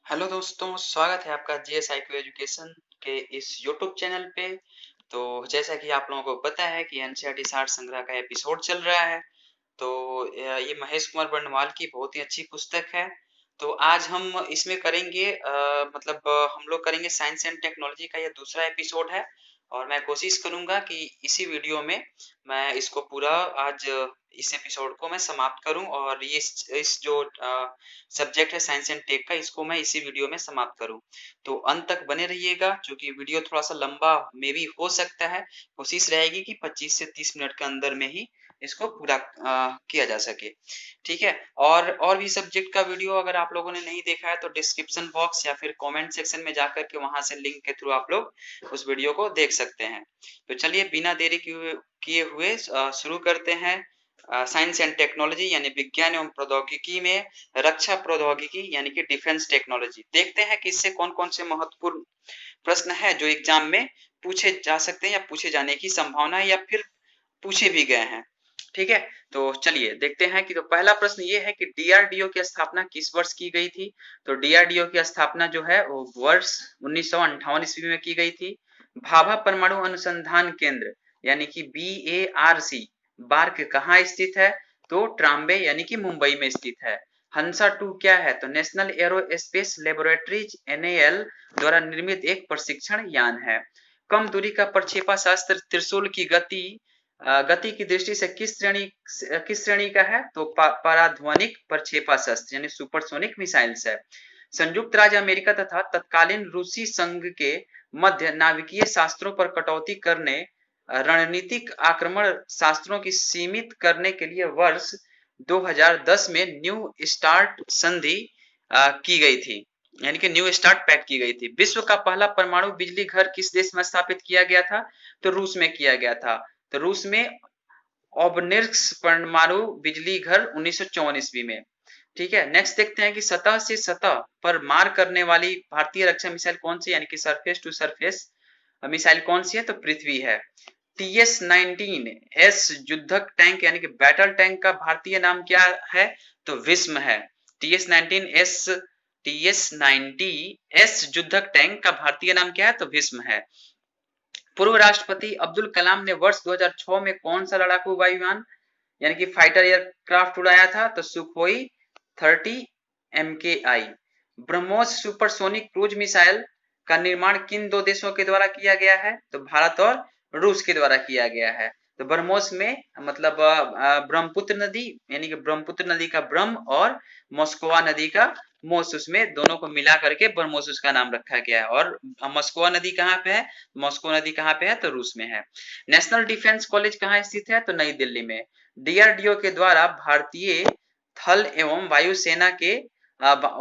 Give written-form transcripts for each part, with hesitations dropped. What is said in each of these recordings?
Hello दोस्तों, स्वागत है आपका जीएस आईक्यू एजुकेशन के इस यूट्यूब चैनल पे। तो जैसा कि आप लोगों को पता है कि एनसीईआरटी सार संग्रह का एपिसोड चल रहा है। तो ये महेश कुमार बर्णवाल की बहुत ही अच्छी पुस्तक है। तो आज हम इसमें करेंगे हम लोग करेंगे साइंस एंड टेक्नोलॉजी का ये दूसरा एपिसोड है। और मैं कोशिश करूंगा कि इसी वीडियो में मैं इसको पूरा आज इस एपिसोड को मैं समाप्त करूं और ये इस जो सब्जेक्ट है साइंस एंड टेक का, इसको मैं इसी वीडियो में समाप्त करूं। तो अंत तक बने रहिएगा क्योंकि वीडियो थोड़ा सा लंबा मे भी हो सकता है। कोशिश रहेगी कि 25 से 30 मिनट के अंदर में ही इसको पूरा किया जा सके। ठीक है। और भी सब्जेक्ट का वीडियो अगर आप लोगों ने नहीं देखा है तो डिस्क्रिप्शन बॉक्स या फिर कमेंट सेक्शन में जाकर के वहां से लिंक के थ्रू आप लोग उस वीडियो को देख सकते हैं। तो चलिए बिना देरी किए हुए शुरू करते हैं। साइंस एंड टेक्नोलॉजी यानी विज्ञान एवं प्रौद्योगिकी में रक्षा प्रौद्योगिकी यानी कि डिफेंस टेक्नोलॉजी। देखते हैं कि इससे कौन कौन से महत्वपूर्ण प्रश्न है जो एग्जाम में पूछे जा सकते हैं या पूछे जाने की संभावना है या फिर पूछे भी गए हैं। ठीक है। तो चलिए देखते हैं कि तो पहला प्रश्न ये है कि डीआरडीओ की स्थापना किस वर्ष की गई थी। तो डीआरडीओ की स्थापना जो है वो वर्ष 1958 ईस्वी में की गई थी। भाभा परमाणु अनुसंधान केंद्र यानी कि BARC बार्क कहाँ स्थित है। तो ट्राम्बे यानी कि मुंबई में स्थित है। हंसा 2 क्या है। तो नेशनल एरोस्पेस लेबोरेटरीज NAL द्वारा निर्मित एक प्रशिक्षण यान है। कम दूरी का प्रक्षेपास्त्र त्रिशूल की गति की दृष्टि से किस श्रेणी का है। तो पराध्वनिक प्रक्षेपास्त्र यानी सुपरसोनिक मिसाइल्स है। संयुक्त राज्य अमेरिका तथा तत्कालीन रूसी संघ के मध्य नाभिकीय शास्त्रों पर कटौती करने रणनीतिक आक्रमण शास्त्रों की सीमित करने के लिए वर्ष 2010 में न्यू स्टार्ट संधि की गई थी यानी कि न्यू स्टार्ट पैक्ट की गई थी। विश्व का पहला परमाणु बिजली घर किस देश में स्थापित किया गया था। तो रूस में किया गया था। तो रूस में ओबनिर्स्क परमाणु बिजली घर 1954 ईस्वी में। ठीक है। नेक्स्ट देखते हैं कि सतह से सतह पर मार करने वाली भारतीय रक्षा मिसाइल कौन सी यानी कि सरफेस टू सरफेस मिसाइल कौन सी है। तो पृथ्वी है। TS-19S युद्धक टैंक यानी कि बैटल टैंक का भारतीय नाम क्या है। तो विस्म है। TS-90S युद्धक टैंक का भारतीय नाम क्या है। तो विस्म है। पूर्व राष्ट्रपति अब्दुल कलाम ने वर्ष 2006 में कौन सा लड़ाकू वायुयान यानी कि फाइटर एयरक्राफ्ट उड़ाया था। तो Sukhoi 30 MKI। BrahMos supersonic cruise missile का निर्माण किन दो देशों के द्वारा किया गया है। तो भारत और रूस के द्वारा किया गया है। तो ब्रह्मोस में मतलब ब्रह्मपुत्र नदी यानी कि ब्रह्मपुत्र नदी का ब्रह्म और मोस्कवा नदी का मोस, उसमें दोनों को मिला करके ब्रह्मोस उसका नाम रखा गया है। और मोस्कवा नदी कहाँ पे है। मॉस्को नदी कहाँ पे है। तो रूस में है। नेशनल डिफेंस कॉलेज कहाँ स्थित है। तो नई दिल्ली में। डीआरडीओ के द्वारा भारतीय थल एवं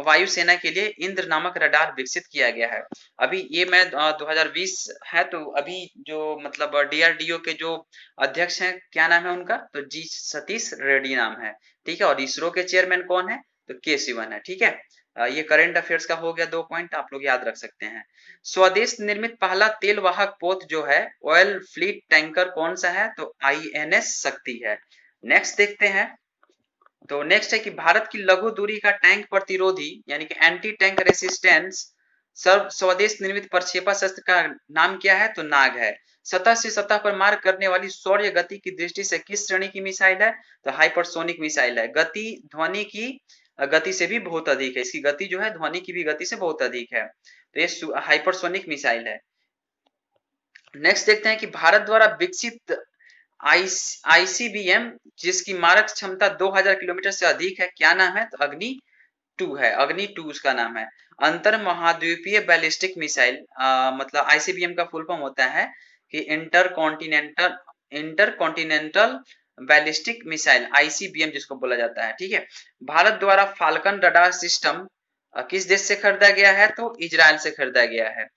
वायुसेना के लिए इंद्र नामक रडार विकसित किया गया है। अभी ये मैं 2020 है तो अभी जो मतलब डीआरडीओ के जो अध्यक्ष हैं क्या नाम है उनका। तो जी सतीश रेड्डी नाम है। ठीक है। और इसरो के चेयरमैन कौन है। तो के सिवन है। ठीक है। ये करंट अफेयर्स का हो गया। 2 पॉइंट आप लोग याद रख सकते हैं। स्वदेश निर्मित पहला तेल वाहक पोत जो है ऑयल फ्लीट टैंकर कौन सा है। तो INS शक्ति है। नेक्स्ट देखते हैं। तो नेक्स्ट है कि भारत की लघु दूरी का टैंक प्रतिरोधी यानी कि एंटी टैंक रेसिस्टेंस स्वदेश निर्मित प्रक्षेपास्त्र का नाम क्या है। तो नाग है। सतह से सतह पर मार करने वाली सौर्य गति की दृष्टि से किस श्रेणी की मिसाइल है। तो हाइपरसोनिक मिसाइल है। गति ध्वनि की गति से भी बहुत अधिक है। इसकी गति जो है ध्वनि की भी गति से बहुत अधिक है। तो ये हाइपरसोनिक मिसाइल है। नेक्स्ट देखते हैं कि भारत द्वारा विकसित ICBM जिसकी मारक क्षमता 2000 किलोमीटर से अधिक है क्या नाम है। तो अग्नि 2 है। अग्नि 2 उसका नाम है। अंतर महाद्वीपीय बैलिस्टिक मिसाइल मतलब ICBM का फुल फॉर्म होता है कि इंटरकॉन्टिनेंटल बैलिस्टिक मिसाइल ICBM जिसको बोला जाता है। ठीक है। भारत द्वारा फाल्कन रडार सिस्टम किस देश से खरीदा गया है। तो इजराइल से खरीदा गया है।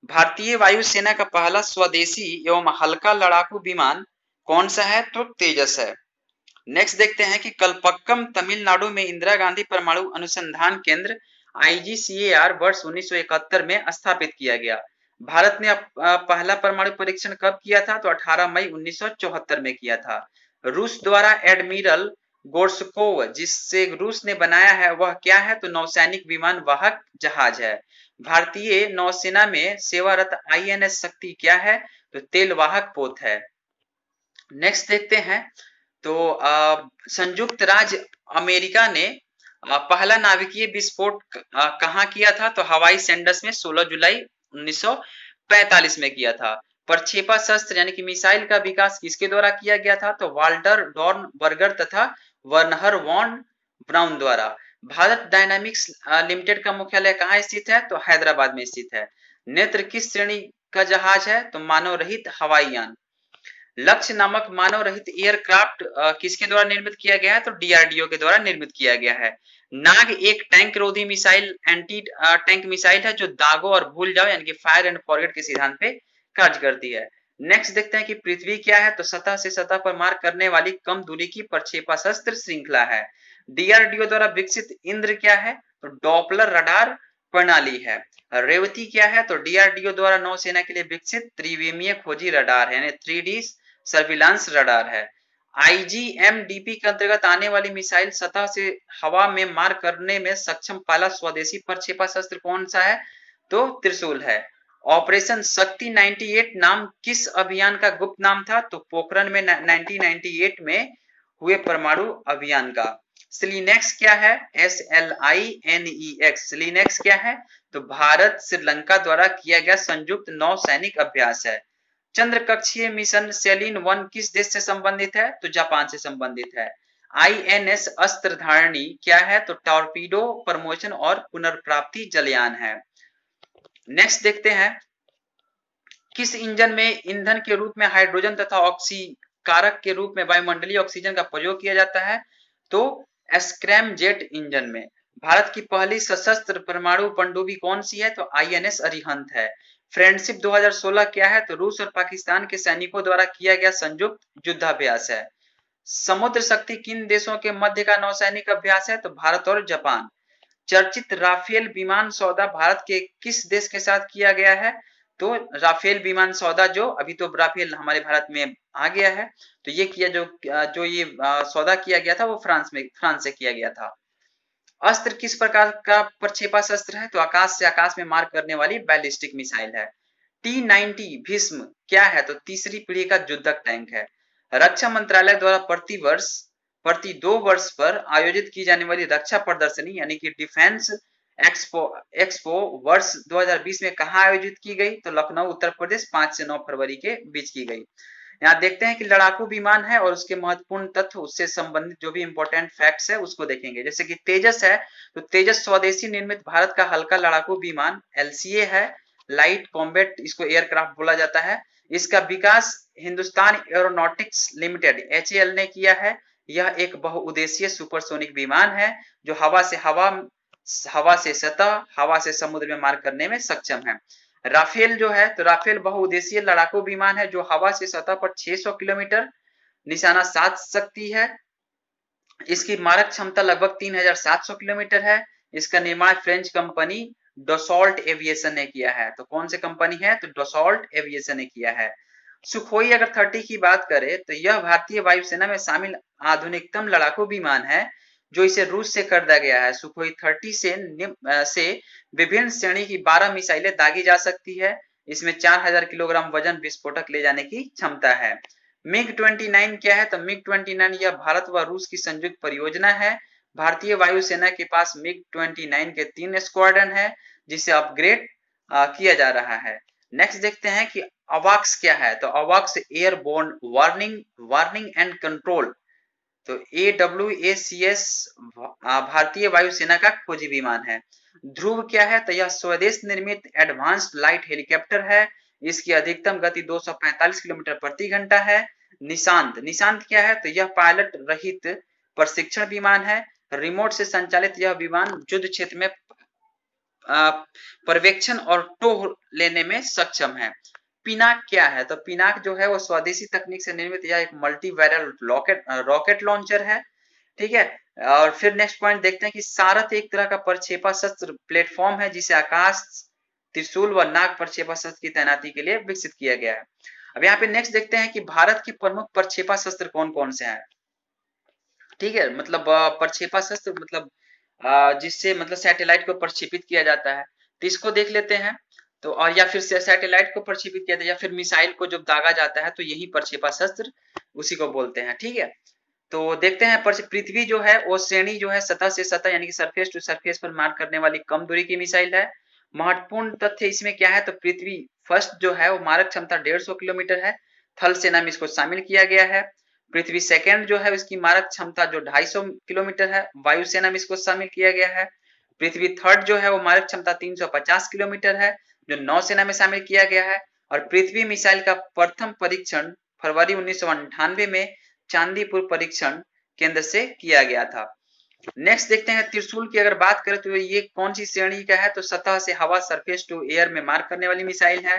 भारतीय वायुसेना का पहला स्वदेशी एवं हल्का लड़ाकू विमान कौन सा है। तो तेजस है। नेक्स्ट देखते हैं कि कलपक्कम तमिलनाडु में इंदिरा गांधी परमाणु अनुसंधान केंद्र IGCAR वर्ष 1971 में स्थापित किया गया। भारत ने पहला परमाणु परीक्षण कब किया था। तो 18 मई 1974 में किया था। रूस द्वारा एडमिरल गोर्सकोव जिससे रूस ने बनाया है वह क्या है? तो नौसैनिक विमान वाहक जहाज है। भारतीय नौसेना में सेवारत आईएनएस शक्ति क्या है? तो तेल वाहक पोत है। नेक्स्ट देखते हैं, तो संयुक्त राज्य अमेरिका ने पहला नाभिकीय विस्फोट कहाँ किया था? तो हवाई सेंडस में 16 जुलाई 1945 में किया था। प्रक्षेपा शस्त्र यानी कि मिसाइल का विकास किसके द्वारा किया गया था? तो वाल्टर डॉर्नबर्गर तथा वर्नहर वॉन ब्राउन द्वारा। भारत डायनामिक्स लिमिटेड का मुख्यालय कहाँ स्थित है? तो हैदराबाद में स्थित है। नेत्र किस श्रेणी का जहाज है? तो मानव रहित हवाई यान। लक्ष्य नामक मानव रहित एयरक्राफ्ट किसके द्वारा निर्मित किया गया है? तो डीआरडीओ के द्वारा निर्मित किया गया है। नाग एक टैंक रोधी मिसाइल एंटी टैंक मिसाइल है जो दागो और भूल जाओ यानी कि फायर एंड फॉरगेट के सिद्धांत पे कार्य करती है। नेक्स्ट देखते हैं कि पृथ्वी क्या है? तो सतह से सतह पर मार करने वाली कम दूरी की प्रक्षेपास्त्र श्रृंखला है। डीआरडीओ द्वारा विकसित इंद्र क्या है? तो डॉपलर रडार प्रणाली है। रेवती क्या है? तो डीआरडीओ द्वारा नौसेना के लिए विकसित त्रिविमीय खोजी रडार है यानी 3D सर्विलांस रडार है। आईजीएमडीपी के अंतर्गत आने वाली मिसाइल सतह से हवा में मार करने में सक्षम पहला स्वदेशी प्रक्षेपास्त्र कौन सा है? तो त्रिशूल है। ऑपरेशन शक्ति 98 नाम किस अभियान का गुप्त नाम था? तो पोखरण में 1998 में हुए परमाणु अभियान का। स्लिनेक्स क्या है? SLINEX स्लिनेक्स क्या है? तो भारत श्रीलंका द्वारा किया गया संयुक्त नौसैनिक अभ्यास है। चंद्र कक्षीय मिशन सेलिन 1 किस देश से संबंधित है? तो जापान से संबंधित है। आईएनएस अस्त्रधारणी क्या है? तो टॉर्पीडो प्रमोशन और पुनर्प्राप्ति जलयान है। नेक्स्ट देखते हैं, किस इंजन में ईंधन के रूप में हाइड्रोजन तथा ऑक्सीकारक के रूप में वायुमंडलीय ऑक्सीजन का प्रयोग किया जाता है? तो स्क्रैमजेट इंजन में। भारत की पहली सशस्त्र परमाणु पनडुब्बी कौन सी है? तो आईएनएस अरिहंत है। फ्रेंडशिप 2016 क्या है? तो रूस और पाकिस्तान के सैनिकों द्वारा किया गया संयुक्त युद्धाभ्यास है। समुद्र शक्ति किन देशों के मध्य का नौसैनिक अभ्यास है? तो भारत और जापान। चर्चित राफेल विमान सौदा भारत के किस देश के साथ किया गया है? तो राफेल विमान सौदा जो अभी तो राफेल हमारे भारत में आ गया है, तो ये किया जो ये सौदा किया गया था वो फ्रांस से किया गया था। अस्त्र किस प्रकार का प्रक्षेपास्त्र है? तो आकाश से आकाश में मार करने वाली बैलिस्टिक मिसाइल है। T-90 भीष्म क्या है? तो तीसरी पीढ़ी का युद्धक टैंक है। रक्षा मंत्रालय द्वारा प्रति 2 वर्ष पर आयोजित की जाने वाली रक्षा प्रदर्शनी यानी कि डिफेंस एक्सपो वर्ष 2020 में कहाँ आयोजित की गई? तो लखनऊ उत्तर प्रदेश 5 से 9 फरवरी के बीच की गई। यहाँ देखते हैं कि लड़ाकू विमान है और उसके महत्वपूर्ण तथ्य, उससे संबंधित जो भी इंपॉर्टेंट फैक्ट्स है उसको देखेंगे। जैसे कि तेजस है, तो तेजस स्वदेशी निर्मित भारत का हल्का लड़ाकू विमान LCA है, लाइट कॉम्बैट इसको एयरक्राफ्ट बोला जाता है। इसका विकास हिंदुस्तान एरोनॉटिक्स लिमिटेड HAL ने किया है। यह एक बहुउद्देशीय सुपरसोनिक विमान है जो हवा से सतह, हवा से समुद्र में मार करने में सक्षम है। राफेल जो है, तो राफेल बहुउद्देशीय लड़ाकू विमान है जो हवा से सतह पर 600 किलोमीटर निशाना साध सकती है। इसकी मारक क्षमता लगभग 3700 किलोमीटर है। इसका निर्माण फ्रेंच कंपनी डसॉल्ट एविएशन ने किया है। तो कौन सी कंपनी है? तो डसॉल्ट एविएशन ने किया है। सुखोई अगर 30 की बात करें तो यह भारतीय वायुसेना में शामिल आधुनिकतम लड़ाकू विमान है जो इसे रूस से खरीदा गया है। सुखोई 30 से विभिन्न श्रेणी की 12 मिसाइलें दागी जा सकती है। इसमें 4000 किलोग्राम वजन विस्फोटक ले जाने की क्षमता है। MiG-29 क्या है? तो MiG-29 यह भारत व रूस की संयुक्त परियोजना है। भारतीय वायुसेना के पास MiG-29 के 3 स्क्वाड्रन है जिसे अपग्रेड किया जा रहा है। नेक्स्ट देखते हैं कि अवाक्स क्या है? तो अवाक्स एयरबोर्न वार्निंग एंड कंट्रोल, तो AWACS भारतीय वायुसेना का खोजी विमान है। ध्रुव क्या है? तो यह स्वदेश निर्मित एडवांस्ड लाइट हेलीकॉप्टर है। इसकी अधिकतम गति 245 किलोमीटर प्रति घंटा है। निशांत क्या है? तो यह पायलट रहित प्रशिक्षण विमान है। रिमोट से संचालित यह विमान युद्ध क्षेत्र में पर्यवेक्षण और टो लेने में सक्षम है। पिनाक क्या है? तो पिनाक जो है वो स्वदेशी तकनीक से निर्मित यह एक मल्टी बैरल रॉकेट लॉन्चर है। ठीक है, और फिर नेक्स्ट पॉइंट देखते हैं कि सारथ एक तरह का प्रक्षेपास्त्र प्लेटफॉर्म है जिसे आकाश, त्रिशूल व नाग प्रक्षेपास्त्र की तैनाती के लिए विकसित किया गया है। अब यहाँ पे नेक्स्ट देखते हैं कि भारत के प्रमुख प्रक्षेपास्त्र कौन कौन से हैं। ठीक है, मतलब प्रक्षेपा शस्त्र मतलब जिससे मतलब सैटेलाइट को प्रक्षेपित किया जाता है, तो इसको देख लेते हैं। तो और या फिर सैटेलाइट को प्रक्षेपित किया जाता है या फिर मिसाइल को जब दागा जाता है तो यही प्रक्षेपा शस्त्र उसी को बोलते हैं। ठीक है, तो देखते हैं पृथ्वी जो है वो श्रेणी जो है सतह से सतह यानी कि सरफेस टू सरफेस पर मार करने वाली कम दूरी की मिसाइल है। महत्वपूर्ण तथ्य इसमें क्या है, तो पृथ्वी फर्स्ट जो है वो मारक क्षमता 150 किलोमीटर है, थल सेना में इसको शामिल किया गया है। पृथ्वी सेकंड जो है उसकी मारक क्षमता जो 250 किलोमीटर है, वायुसेना में इसको शामिल किया गया है। पृथ्वी थर्ड जो है वो मारक क्षमता 350 किलोमीटर है, जो नौसेना में शामिल किया गया है। और पृथ्वी मिसाइल का प्रथम परीक्षण फरवरी 1998 में चांदीपुर परीक्षण केंद्र से किया गया था। नेक्स्ट देखते हैं त्रिशूल की अगर बात करें तो ये कौन सी श्रेणी का है, तो सतह से हवा सरफेस टू एयर में मार करने वाली मिसाइल है।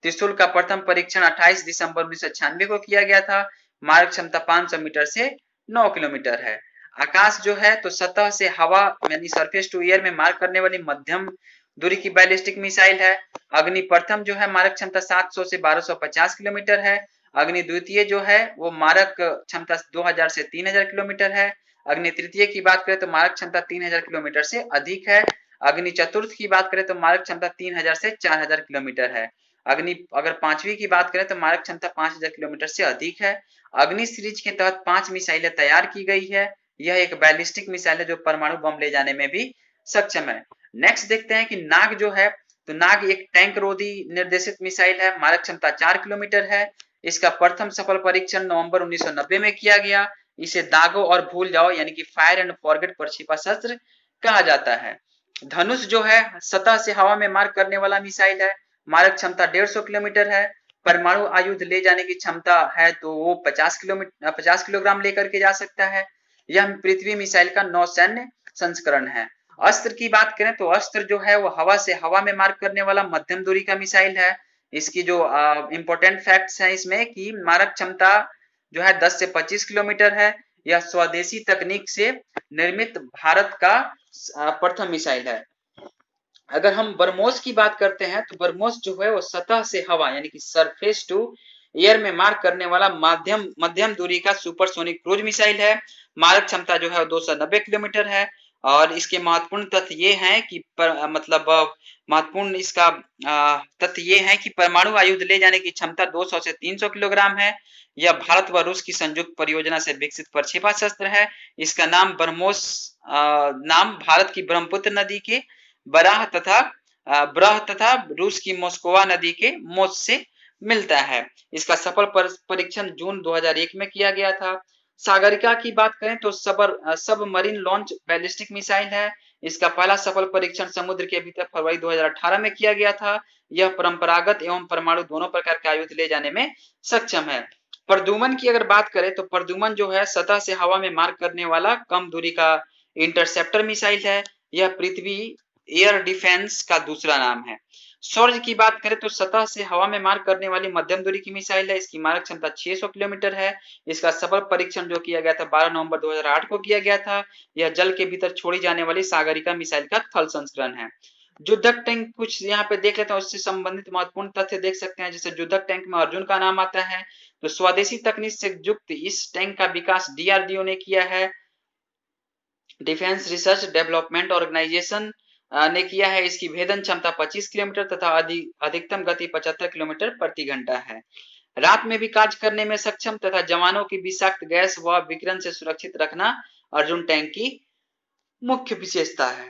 त्रिशूल का प्रथम परीक्षण 28 दिसंबर 1996 को किया गया था। मारक क्षमता 500 मीटर से 9 किलोमीटर है। आकाश जो है तो सतह से हवा यानी सरफेस टू एयर में मार करने वाली मध्यम दूरी की बैलिस्टिक मिसाइल है। अग्नि प्रथम जो है मारक क्षमता 700 से 1250 किलोमीटर है। अग्नि द्वितीय जो है वो मारक क्षमता 2000 से 3000 किलोमीटर है। अग्नि तृतीय की बात करें तो मारक क्षमता 3000 किलोमीटर से अधिक है। अग्नि चतुर्थ की बात करें तो मारक क्षमता 3000 से 4000 किलोमीटर है। अग्नि अगर पांचवी की बात करें तो मारक क्षमता 5000 किलोमीटर से अधिक है। अग्नि सीरीज के तहत 5 मिसाइलें तैयार की गई है। यह एक बैलिस्टिक मिसाइल है जो परमाणु बम ले जाने में भी सक्षम है। नेक्स्ट देखते हैं कि नाग जो है तो नाग एक टैंक रोधी निर्देशित मिसाइल है, मारक क्षमता 4 किलोमीटर है। इसका प्रथम सफल परीक्षण नवंबर 1990 में किया गया। इसे दागो और भूल जाओ यानी कि फायर एंड फॉरगेट प्रक्षेपा शस्त्र कहा जाता है। धनुष जो है सतह से हवा में मार करने वाला मिसाइल है, मारक क्षमता 150 किलोमीटर है। परमाणु आयुध ले जाने की क्षमता है तो वो 50 किलोग्राम लेकर के जा सकता है। यह पृथ्वी मिसाइल का नौसैन्य संस्करण है। अस्त्र की बात करें तो अस्त्र जो है वो हवा से हवा में मार करने वाला मध्यम दूरी का मिसाइल है। इसकी जो इंपॉर्टेंट फैक्ट्स हैं इसमें कि मारक क्षमता जो है 10 से 25 किलोमीटर है। यह स्वदेशी तकनीक से निर्मित भारत का प्रथम मिसाइल है। अगर हम ब्रह्मोस की बात करते हैं तो ब्रह्मोस जो है वो सतह से हवा यानी कि सरफेस टू एयर में मार करने वाला मध्यम दूरी का सुपरसोनिक क्रूज मिसाइल है। मारक क्षमता जो है 290 किलोमीटर है। और इसके महत्वपूर्ण तथ्य ये हैं कि महत्वपूर्ण इसका तथ्य ये है कि परमाणु आयुध ले जाने की क्षमता 200 से 300 किलोग्राम है। यह भारत व रूस की संयुक्त परियोजना से विकसित प्रक्षेपा शस्त्र है। इसका नाम ब्रह्मोस नाम भारत की ब्रह्मपुत्र नदी के ब्रह तथा रूस की मोस्कोवा नदी के मोच से मिलता है। इसका सफल परीक्षण जून 2001 में किया गया था। सागरिका की बात करें तो सबमरीन लॉन्च बैलिस्टिक मिसाइल है। इसका पहला सफल परीक्षण समुद्र के भीतर फरवरी 2018 में किया गया था। यह परंपरागत एवं परमाणु दोनों प्रकार के आयुध ले जाने में सक्षम है। प्रद्युमन की अगर बात करें तो प्रद्युमन जो है सतह से हवा में मार करने वाला कम दूरी का इंटरसेप्टर मिसाइल है। यह पृथ्वी एयर डिफेंस का दूसरा नाम है। शौर्य की बात करें तो सतह से हवा में मार करने वाली मध्यम दूरी की मिसाइल है। इसकी मारक क्षमता 600 किलोमीटर है। इसका सफल परीक्षण जो किया गया था 12 नवंबर 2008 को किया गया था। यह जल के भीतर छोड़ी जाने वाली सागरिका मिसाइल का थल संस्करण है। युद्धक टैंक कुछ यहाँ पे देख लेते हैं, उससे संबंधित महत्वपूर्ण तथ्य देख सकते हैं। जैसे युद्धक टैंक में अर्जुन का नाम आता है, तो स्वदेशी तकनीक से युक्त इस टैंक का विकास डीआरडीओ ने किया है। डिफेंस रिसर्च डेवलपमेंट ऑर्गेनाइजेशन ने किया है। इसकी भेदन क्षमता 25 किलोमीटर तथा अधिकतम गति 75 किलोमीटर प्रति घंटा है। रात में भी कार्य करने में सक्षम तथा जवानों की विषाक्त गैस व विकिरण से सुरक्षित रखना अर्जुन टैंक की मुख्य विशेषता है।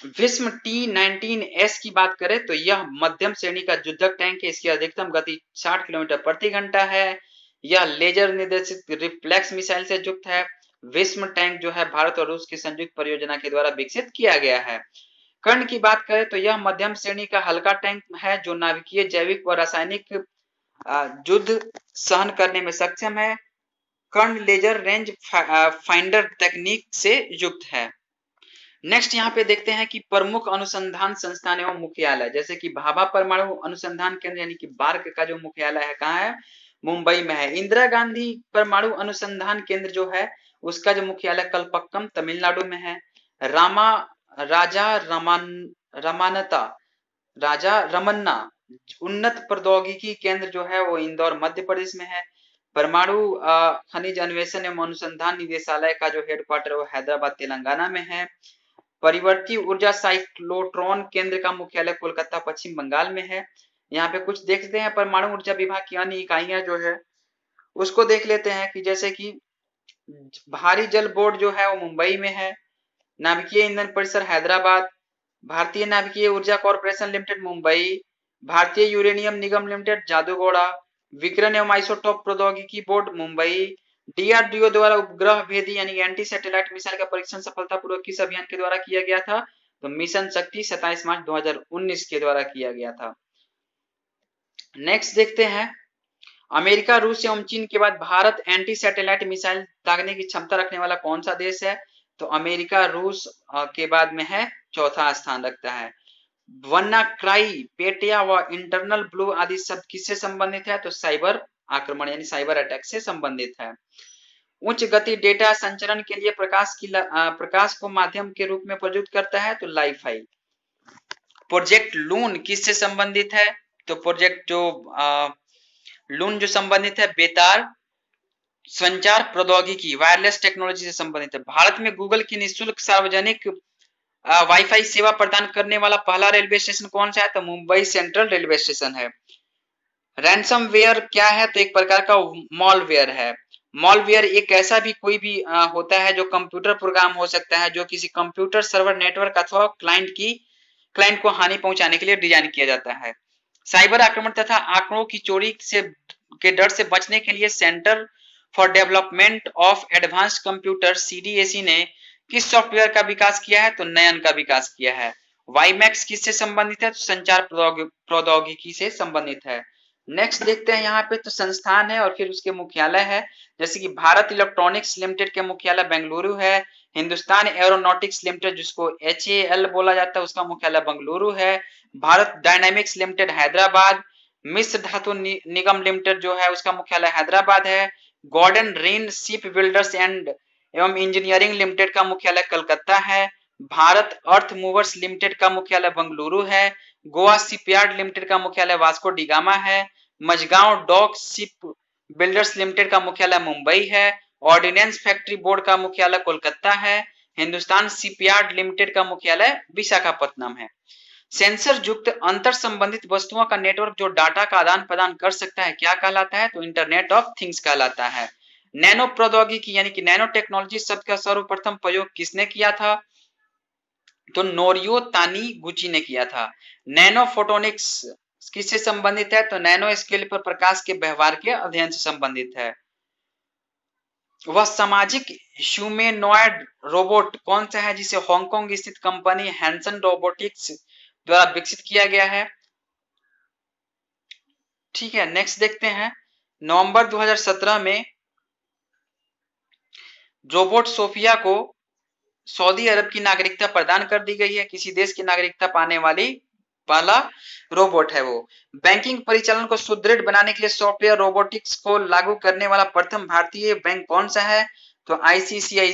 भीष्म T-19S की बात करें तो यह मध्यम श्रेणी का युद्धक टैंक है। इसकी अधिकतम गति 60 किलोमीटर प्रति घंटा है। यह लेजर निर्देशित रिफ्लेक्स मिसाइल से युक्त है। भीष्म टैंक जो है भारत और रूस की संयुक्त परियोजना के द्वारा विकसित किया गया है। कर्ण की बात करें तो यह मध्यम श्रेणी का हल्का टैंक है जो नाभिकीय जैविक व रासायनिक युद्ध सहन करने में सक्षम है। कर्ण लेजर रेंज फाइंडर तकनीक से युक्त है। नेक्स्ट यहाँ पे देखते हैं कि प्रमुख अनुसंधान संस्थान एवं मुख्यालय, जैसे कि भाभा परमाणु अनुसंधान केंद्र यानी कि बार्क का जो मुख्यालय है कहाँ है, मुंबई में है। इंदिरा गांधी परमाणु अनुसंधान केंद्र जो है उसका जो मुख्यालय कलपक्कम तमिलनाडु में है। राजा रमन्ना उन्नत प्रौद्योगिकी केंद्र जो है वो इंदौर मध्य प्रदेश में है। परमाणु खनिज अन्वेषण एवं अनुसंधान निदेशालय का जो हेडक्वार्टर है वो हैदराबाद तेलंगाना में है। परिवर्ती ऊर्जा साइक्लोट्रॉन केंद्र का मुख्यालय कोलकाता पश्चिम बंगाल में है। यहाँ पे कुछ देखते हैं परमाणु ऊर्जा विभाग की अन्य इकाइयां जो है उसको देख लेते हैं कि जैसे कि भारी जल बोर्ड जो है वो मुंबई में है, नाभिकीय ईंधन परिसर हैदराबाद, भारतीय नाभिकीय ऊर्जा कॉर्पोरेशन लिमिटेड मुंबई, भारतीय यूरेनियम निगम लिमिटेड जादूगोड़ा, विकिरण एवं आइसोटोप प्रौद्योगिकी बोर्ड मुंबई, डीआरडीओ द्वारा उपग्रह भेदी यानी एंटी सैटेलाइट मिसाइल का परीक्षण सफलतापूर्वक किस अभियान के द्वारा किया गया था? तो मिशन शक्ति 27 मार्च 2019 के द्वारा किया गया था। नेक्स्ट देखते हैं, अमेरिका, रूस एवं चीन के बाद भारत एंटी सैटेलाइट मिसाइल दागने की क्षमता रखने वाला कौन सा देश है? तो अमेरिका रूस के बाद में है, चौथा स्थान रखता है। वन्नाक्राई, पेटिया व इंटरनल ब्लू आदि शब्द किससे संबंधित है? तो साइबर आक्रमण यानी साइबर अटैक से संबंधित है। उच्च गति डेटा संचरण के लिए प्रकाश को माध्यम के रूप में प्रयुक्त करता है, तो लाइफाई। प्रोजेक्ट लून किससे संबंधित है? तो प्रोजेक्ट जो लून जो संबंधित है बेतार संचार प्रौद्योगिकी वायरलेस टेक्नोलॉजी से संबंधित है। भारत में गूगल की निःशुल्क सार्वजनिक वाईफाई सेवा प्रदान करने वाला पहला रेलवे स्टेशन कौन सा है? तो मुंबई सेंट्रल रेलवे स्टेशन है। रैंसमवेयर क्या है? तो एक प्रकार का मॉलवेयर है। मॉलवेयर एक ऐसा भी कोई भी होता है जो कंप्यूटर प्रोग्राम हो सकता है जो किसी कंप्यूटर सर्वर नेटवर्क अथवा क्लाइंट को हानि पहुंचाने के लिए डिजाइन किया जाता है। साइबर आक्रमण तथा आंकड़ों की चोरी से के डर से बचने के लिए centre for development of advanced computer CDAC ने किस सॉफ्टवेयर का विकास किया है? तो नयन का विकास किया है। वाईमैक्स किससे संबंधित है? तो संचार प्रौद्योगिकी से संबंधित है। नेक्स्ट देखते हैं यहाँ पे, तो संस्थान है और फिर उसके मुख्यालय है। जैसे कि भारत इलेक्ट्रॉनिक्स लिमिटेड के मुख्यालय बेंगलुरु है। हिंदुस्तान एरोनॉटिक्स लिमिटेड जिसको HAL बोला जाता है उसका मुख्यालय बेंगलुरु है। Bharat dynamics limited Hyderabad. मिस्र धातु निगम लिमिटेड जो है उसका मुख्यालय हैदराबाद है। Garden Reach Ship Builders and एवं इंजीनियरिंग लिमिटेड का मुख्यालय कलकत्ता है। भारत अर्थ मूवर्स लिमिटेड का मुख्यालय बेंगलुरु है। गोवा शिपयार्ड लिमिटेड का मुख्यालय वास्को डिगामा है। Mazagon Dock Ship Builders Limited का मुख्यालय मुंबई है। ऑर्डिनेंस फैक्ट्री बोर्ड का मुख्यालय कोलकाता है। हिंदुस्तान शिपयार्ड लिमिटेड का मुख्यालय विशाखापट्टनम है। सेंसर युक्त अंतर संबंधित वस्तुओं का नेटवर्क जो डाटा का आदान प्रदान कर सकता है क्या कहलाता है? तो इंटरनेट ऑफ थिंग्स कहलाता है। नैनो प्रौद्योगिकी यानी कि नैनो टेक्नोलॉजी शब्द का सर्वप्रथम प्रयोग किसने किया था? तो नोरियो तानीगुची ने किया था। नैनो फोटोनिक्स किससे संबंधित है? तो नैनो स्केल पर प्रकाश के व्यवहार के अध्ययन से संबंधित है। वह सामाजिक ह्यूमैनॉइड रोबोट कौन सा है जिसे हांगकांग स्थित कंपनी हैंसन रोबोटिक्स द्वारा विकसित किया गया है? ठीक है, नेक्स्ट देखते हैं। नवंबर 2017 में रोबोट सोफिया को सऊदी अरब की नागरिकता प्रदान कर दी गई है। किसी देश की नागरिकता पाने वाली पहला रोबोट है वो। बैंकिंग परिचालन को सुदृढ़ बनाने के लिए सॉफ्टवेयर रोबोटिक्स को लागू करने वाला प्रथम भारतीय बैंक कौन सा है? तो आईसीआईसीआई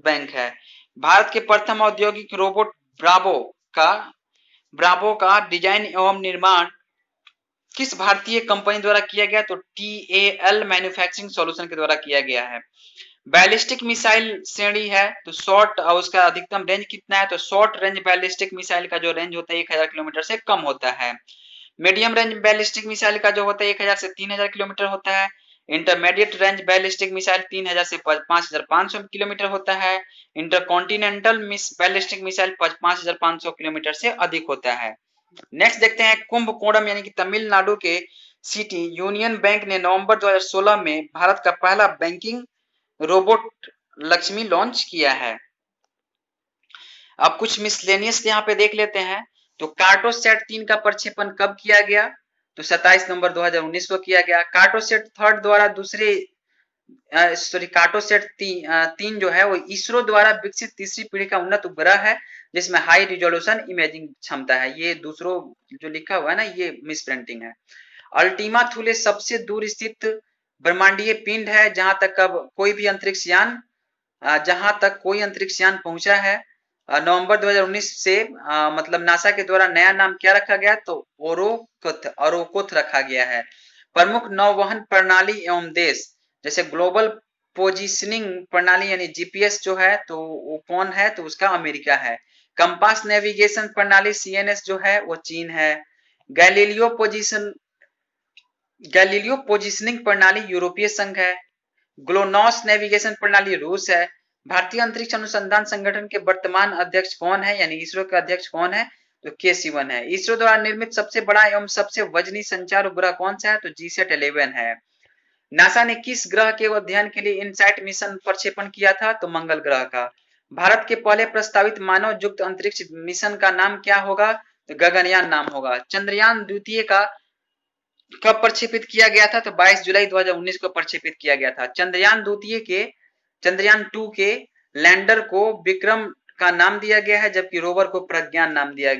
बैंक है। भारत के प्रथम औद्योगिक रोबोट ब्रावो का डिजाइन एवं निर्माण किस भारतीय कंपनी द्वारा किया गया? तो TAL मैन्युफैक्चरिंग सॉल्यूशन के द्वारा किया गया है। बैलिस्टिक मिसाइल श्रेणी है तो शॉर्ट और उसका अधिकतम रेंज कितना है? तो शॉर्ट रेंज बैलिस्टिक मिसाइल का जो रेंज होता है 1000 किलोमीटर से कम होता है। मीडियम रेंज बैलिस्टिक मिसाइल का जो होता है 1000 से 3000 किलोमीटर होता है। इंटरमीडिएट रेंज बैलिस्टिक मिसाइल 3000 से 5500 किलोमीटर होता है। इंटरकॉन्टिनेंटल बैलिस्टिक मिसाइल 5500 किलोमीटर से अधिक होता है। नेक्स्ट देखते हैं, कुंभकोणम यानी कि तमिलनाडु के सिटी यूनियन बैंक ने नवंबर 2016 में भारत का पहला बैंकिंग रोबोट लक्ष्मी लॉन्च किया है। अब कुछ मिसलेनियस यहाँ पे देख लेते हैं। तो कार्टोसैट 3 का प्रक्षेपण कब किया गया? तो 27 नवंबर 2019 को किया गया। कार्टोसैट 3 द्वारा कार्टोसैट 3 जो है वो इसरो द्वारा विकसित तीसरी पीढ़ी का उन्नत उपग्रह है जिसमें हाई रिजोल्यूशन इमेजिंग क्षमता है। ये दूसरों जो लिखा हुआ है ना ये मिस प्रिंटिंग है। अल्टीमा थुले सबसे दूर स्थित ब्रह्मांडीय पिंड है जहां तक कोई अंतरिक्ष यान पहुंचा है। नवंबर 2019 से मतलब नासा के द्वारा नया नाम क्या रखा गया? तो ओरोकोथ रखा गया है। प्रमुख नौवहन प्रणाली एवं देश जैसे ग्लोबल पोजिशनिंग प्रणाली यानी जीपीएस जो है तो वो कौन है, तो उसका अमेरिका है। कंपास नेविगेशन प्रणाली सीएनएस जो है वो चीन है। गैलीलियो पोजिशनिंग प्रणाली यूरोपीय संघ है। ग्लोनॉस नेविगेशन प्रणाली रूस है। भारतीय अंतरिक्ष अनुसंधान संगठन के वर्तमान अध्यक्ष कौन है, यानी इसरो के अध्यक्ष कौन है, तो के सिवन है। इसरो द्वारा निर्मित सबसे बड़ा एवं सबसे वजनी संचार उपग्रह कौन सा है, तो जीसैट 11 है। नासा ने किस ग्रह के अध्ययन के लिए इनसाइट मिशन प्रक्षेपण किया था, तो मंगल ग्रह का। भारत के पहले प्रस्तावित मानव युक्त अंतरिक्ष मिशन का नाम क्या होगा, तो गगनयान नाम होगा। चंद्रयान द्वितीय का कब प्रक्षेपित किया गया था, तो 22 जुलाई 2019 को प्रक्षेपित किया गया था। चंद्रयान 2 के लैंडर को विक्रम का नाम दिया गया है, जबकि रोवर को प्रज्ञान नाम दिया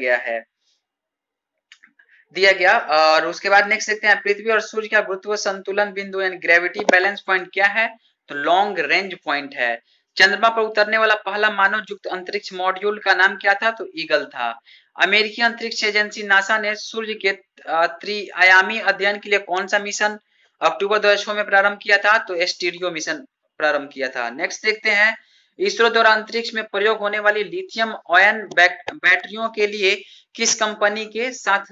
गया। और उसके बाद नेक्स्ट देखते हैं, पृथ्वी और सूर्य का गुरुत्व संतुलन बिंदु यानी ग्रेविटी बैलेंस पॉइंट क्या है, तो लॉन्ग रेंज पॉइंट है। चंद्रमा पर उतरने वाला पहला मानव युक्त अंतरिक्ष मॉड्यूल का नाम क्या था, तो ईगल था। अमेरिकी अंतरिक्ष एजेंसी नासा ने सूर्य के त्रिआयामी अध्ययन के लिए कौन सा मिशन अक्टूबर 2006 में प्रारंभ किया था, तो एस्टीरियो मिशन प्रारंभ किया था। नेक्स्ट देखते हैं, इसरो द्वारा अंतरिक्ष में प्रयोग होने वाली लिथियम आयन बैटरियों के लिए किस कंपनी के साथ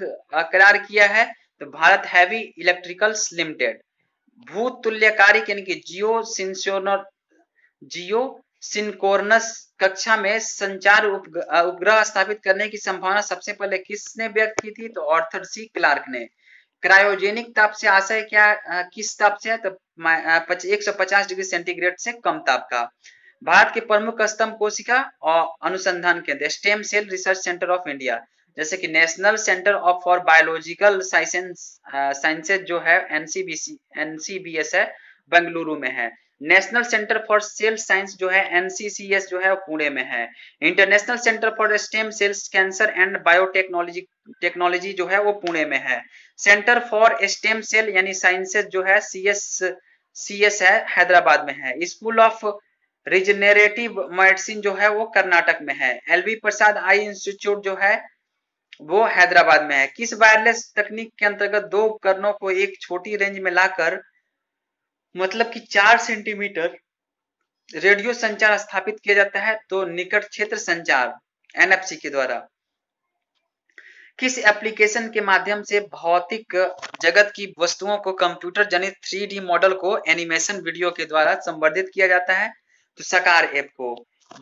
करार किया है, तो भारत हैवी इलेक्ट्रिकल्स लिमिटेड। भूतुल्यकारी यानी कि जियो सिंक्रोनस कक्षा में संचार उपग्रह स्थापित करने की संभावना सबसे पहले किसने व्यक्त की थी, तो आर्थर सी क्लार्क ने। क्रायोजेनिक ताप से आशय क्या, किस ताप से है, तो 150 डिग्री सेंटीग्रेड से कम ताप का। भारत के प्रमुख स्तंभ कोशिका और अनुसंधान केंद्र stem cell research centre of India, जैसे कि national centre of for biological sciences जो है एनसीबीएस है, बेंगलुरु में है। National centre for cell science जो है एनसीसीएस जो है पुणे में है। International centre for stem cells cancer and biotechnology जो है वो पुणे में है। सेंटर फॉर स्टेम सेल यानी साइंसेज जो है सीएस है हैदराबाद में है। स्कूल ऑफ रिजनरेटिव मेडिसिन जो है वो कर्नाटक में है। एलवी प्रसाद आई इंस्टीट्यूट जो है वो हैदराबाद में है। किस वायरलेस तकनीक के अंतर्गत दो उपकरणों को एक छोटी रेंज में लाकर मतलब कि 4 सेंटीमीटर रेडियो संचार स्थापित किया जाता है, तो निकट क्षेत्र संचार एनएफसी के द्वारा। किस एप्लीकेशन के माध्यम से भौतिक जगत की वस्तुओं को कंप्यूटर जनित 3D मॉडल को एनिमेशन वीडियो के द्वारा संवर्धित किया जाता है, तो सकार ऐप को।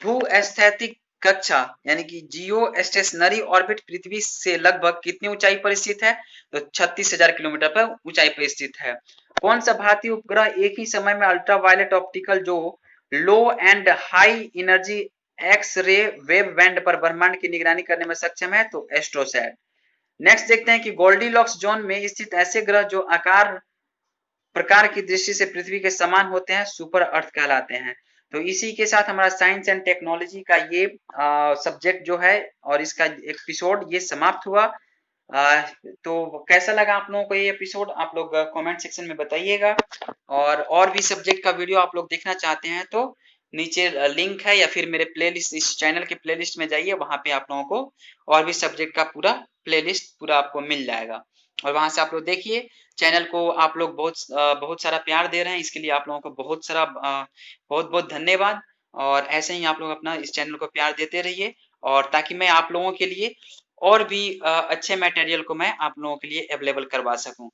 भू-स्थैतिक कक्षा यानी कि जियो स्टेशनरी ऑर्बिट पृथ्वी से लगभग कितनी ऊंचाई पर स्थित है, तो 36,000 किलोमीटर पर ऊंचाई पर स्थित है। कौन सा भारतीय उपग्रह एक ही समय में अल्ट्रावायलेट ऑप्टिकल जो low and high energy x ray wave band पर ब्रह्मांड की निगरानी करने में सक्षम है, तो एस्ट्रोसैट। नेक्स्ट देखते हैं कि गोल्डीलॉक्स जोन में स्थित ऐसे ग्रह जो आकार प्रकार की दृष्टि से पृथ्वी के समान होते हैं सुपर अर्थ कहलाते हैं। तो इसी के साथ हमारा साइंस एंड टेक्नोलॉजी का ये सब्जेक्ट जो है और इसका एपिसोड ये समाप्त हुआ। तो कैसा लगा आप लोगों को ये एपिसोड, आप लोग कमेंट सेक्शन में बताइएगा। और भी सब्जेक्ट का वीडियो आप लोग देखना चाहते हैं तो नीचे लिंक है या फिर मेरे प्लेलिस्ट इस चैनल के प्लेलिस्ट में जाइए, वहां पे आप लोगों को और भी सब्जेक्ट का पूरा प्लेलिस्ट पूरा आपको मिल जाएगा और वहां से आप लोग देखिए। चैनल को आप लोग बहुत सारा प्यार दे रहे हैं, इसके लिए आप लोगों को बहुत बहुत धन्यवाद। और ऐसे ही आप लोग अपना इस चैनल को प्यार देते रहिए और ताकि मैं आप लोगों के लिए और भी अच्छे मटेरियल को मैं आप लोगों के लिए अवेलेबल करवा सकूं।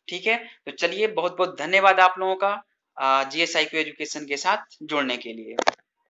ठीक है, तो चलिए बहुत बहुत धन्यवाद आप लोगों का जीएस IQ एजुकेशन के साथ जुड़ने के लिए।